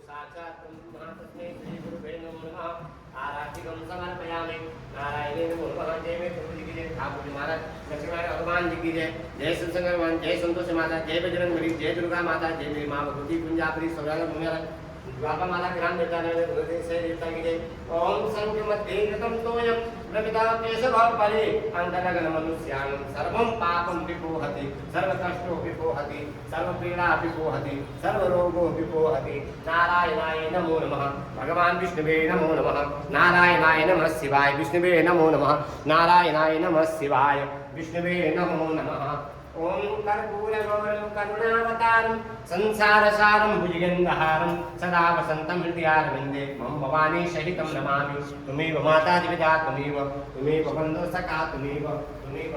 साक्षात् तस्मै श्री गुरुभ्यो नमो नमः। आराधिकं समर्पयामि। नारायणे नमो नमः। जय मे प्रभु जी की जय, ठाकुर जी महाराज, लक्ष्मीनारायण भगवान जी की जय, जय सत्संग भगवान, जय संतोष माता, जय बजरंगबली, जय दुर्गा माता, जय मेरी माँ भगवती कुंजापरी सौरागर मुनियारा द्वापा माला ग्राम देवता ने गुरुदेव से देवता की जय। ओम संख्य मध्य गतम तोयम प्रमिता केशव परे अंतरगन मनुष्याण सर्वं पापं विपोहति सर्व कष्टो विपोहति सर्व पीड़ा विपोहति सर्व रोगो विपोहति। नारायणाय नमो नमः। भगवान विष्णुवे नमो नमः। नारायणाय नमः शिवाय। विष्णुवे नमो नमः। नारायणाय नमः शिवाय। विष्णुवे नमो नमः। ओम कर्पूरगौरं करुणावतारं संसारसारं भुजगन्धहारं सदा वसन्तं हृदयारविन्दे मम भवानी सहितं नमामि। त्वमेव मातादिपिता त्वमेव बन्धुः सखा त्वमेव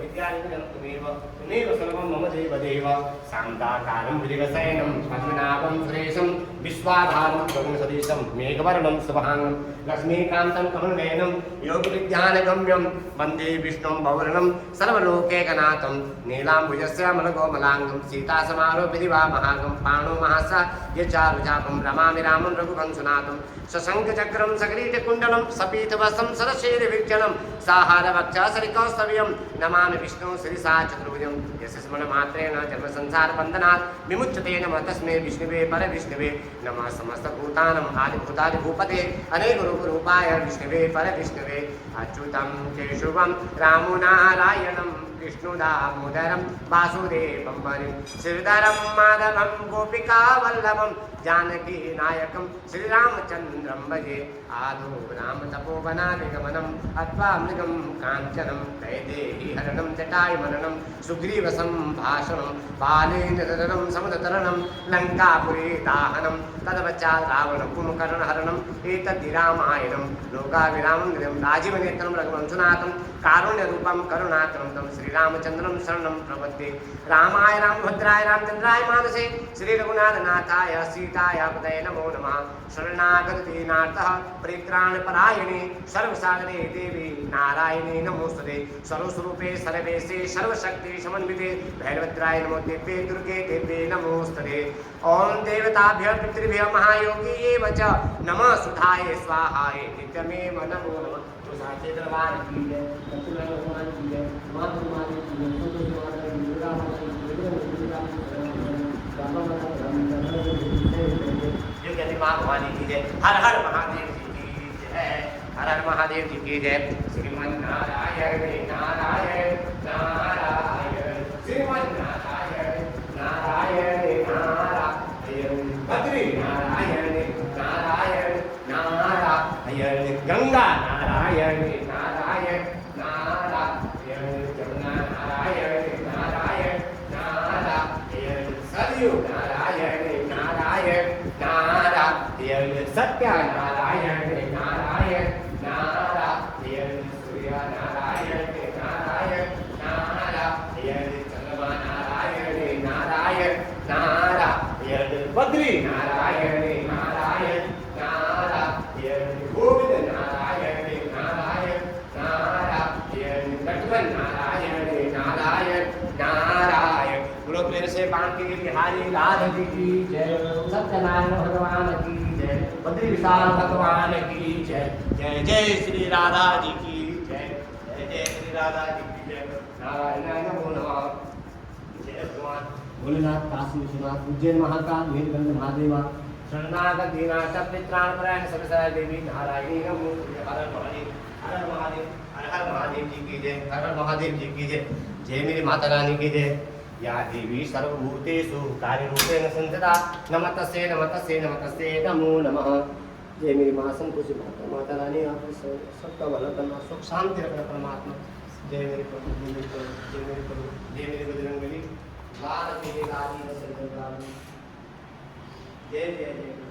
विद्यानिधनं त्वमेव सर्वं मम देवदेव। शान्ताकारं भुजगशयनं पद्मनाभं सुरेशं विश्वाधारं गगनसदृशं मेघवर्णं शुभांगं लक्ष्मीकान्तं कमलनयनं योगविज्ञानगम्यं वन्दे विष्णुं भवरणं सर्वलोकैकनाथं नीलाम्बुजश्यामलकोमलाङ्गं सीतासमारोपिदिवामहागं पाणो महासा यचारुचापं रमामि रामं रघुवंशनाथं सशङ्खचक्रं सकरीटकुण्डलं सपीतवसं सरशेरवीक्षणं साहारवक्षसरिकौस्तव्यं नमामि विष्णुं शिरसा चतुर्भुजं यस्य स्मरणमात्रेण जन्मसंसारबन्धनात् विमुच्यते। नमः तस्मै विष्णुवे परविष्णुवे नमः समस्तभूतानाम् आदिभूतादिभूपते अनेकरूपरूपाय विष्णुवे परविष्णुवे अच्युतं केशवं रामो नारायणं कृष्णदामोदरं वासुदेवं हरिं श्रीधरं माधवं गोपिकावल्लभं जानकी नायकं श्रीरामचन्द्रं भजे। आदौ रामतपोवनादिगमनम् अथवा मृगं काञ्चनं कैदेही हरणं जटायुमरणं सुग्रीवसम्भाषणं बालेन तरणं समुद्रतरणं लङ्कापुरी दाहनं तदपश्चात् रावणकुम्भकर्णहरणम् एतद्धि रामायणं लोकाभिरामं राजीवनेत्रं रघुवंशनाथं कारुण्यरूपं करुणाकरं तं श्रीरामचन्द्रं शरणं प्रपद्ये। रामाय रामभद्राय रामचन्द्राय मानसे श्रीरघुनाथनाथाय सीताय पतये नमो नमः। शरणागतदीनार्थः परित्राणपरायणे सर्वसागरे देवी नारायणे नमोस्तुते। सर्वस्वरूपे सर्वेशे सर्वशक्ति समन्विते भैरवद्राय नमो देव्ये दुर्गे देव्ये नमोस्तुते। ओम देवताभ्यः पितृभ्यः महायोगीयेव च नमः सुधाय स्वाहाय नित्यमेव नमो नमः। साचे दरबार की जय, सत्यनारायण भगवान की जय, मां तुम्हारी की जय, संतोष माता की दुर्गा माता की जो कहते मां भवानी की जय। हर हर महादेव जी की जय, हर हर महादेव जी की जय। श्रीमन नारायण नारायण नारायण श्रीमन नारायण नारायण नारायण बद्री नारायण नारायण नारायण गंगा नारायण नारायण नारायण जमुना नारायण नारायण नारायण सरयू नारायण नारायण नारायण सत्य नारायण नारायण नारायण सूर्य नारायण नारायण नारायण चंद्रमा नारायण नारायण नारायण बद्री नारायण नारायण नारायण गोविंद नारायण नारायण नारायण लक्ष्मण नारायण नारायण नारायण। गुरु प्रेम से बांकी बिहारी लाल जी की जय, सत्यनारायण भगवान की जय, बद्री विशाल भगवान की जय। जय जय श्री राधा जी की जय, जय जय श्री राधा जी की जय। नारायण नमो नमः। जय भगवान भोलेनाथ काशी विश्वनाथ उज्जैन महाकाल नीलकंठ महादेवा शरणागत दीनाथ पित्राणपरायण सर्वसहाय देवी नारायणी नमोस्तुते। हर हर महादेव, हर हर महादेव, हर हर महादेव जी की जय, हर हर महादेव जी की जय। जय मेरी माता रानी की जय। या देवी सर्वभूतेषु कार्यरूपेण संस्थिता नमस्तस्यै नमस्तस्यै नमस्तस्यै नमो नमः। जय मेरी माँ संतोषी माता, माता रानी आप सबका भला करना, सुख शांति रखना परमात्मा। जय मेरे प्रभु, जय मेरे प्रभु, जय मेरे प्रभु, जय मेरे बजरंगबली। लाल के लाली जय जय जय।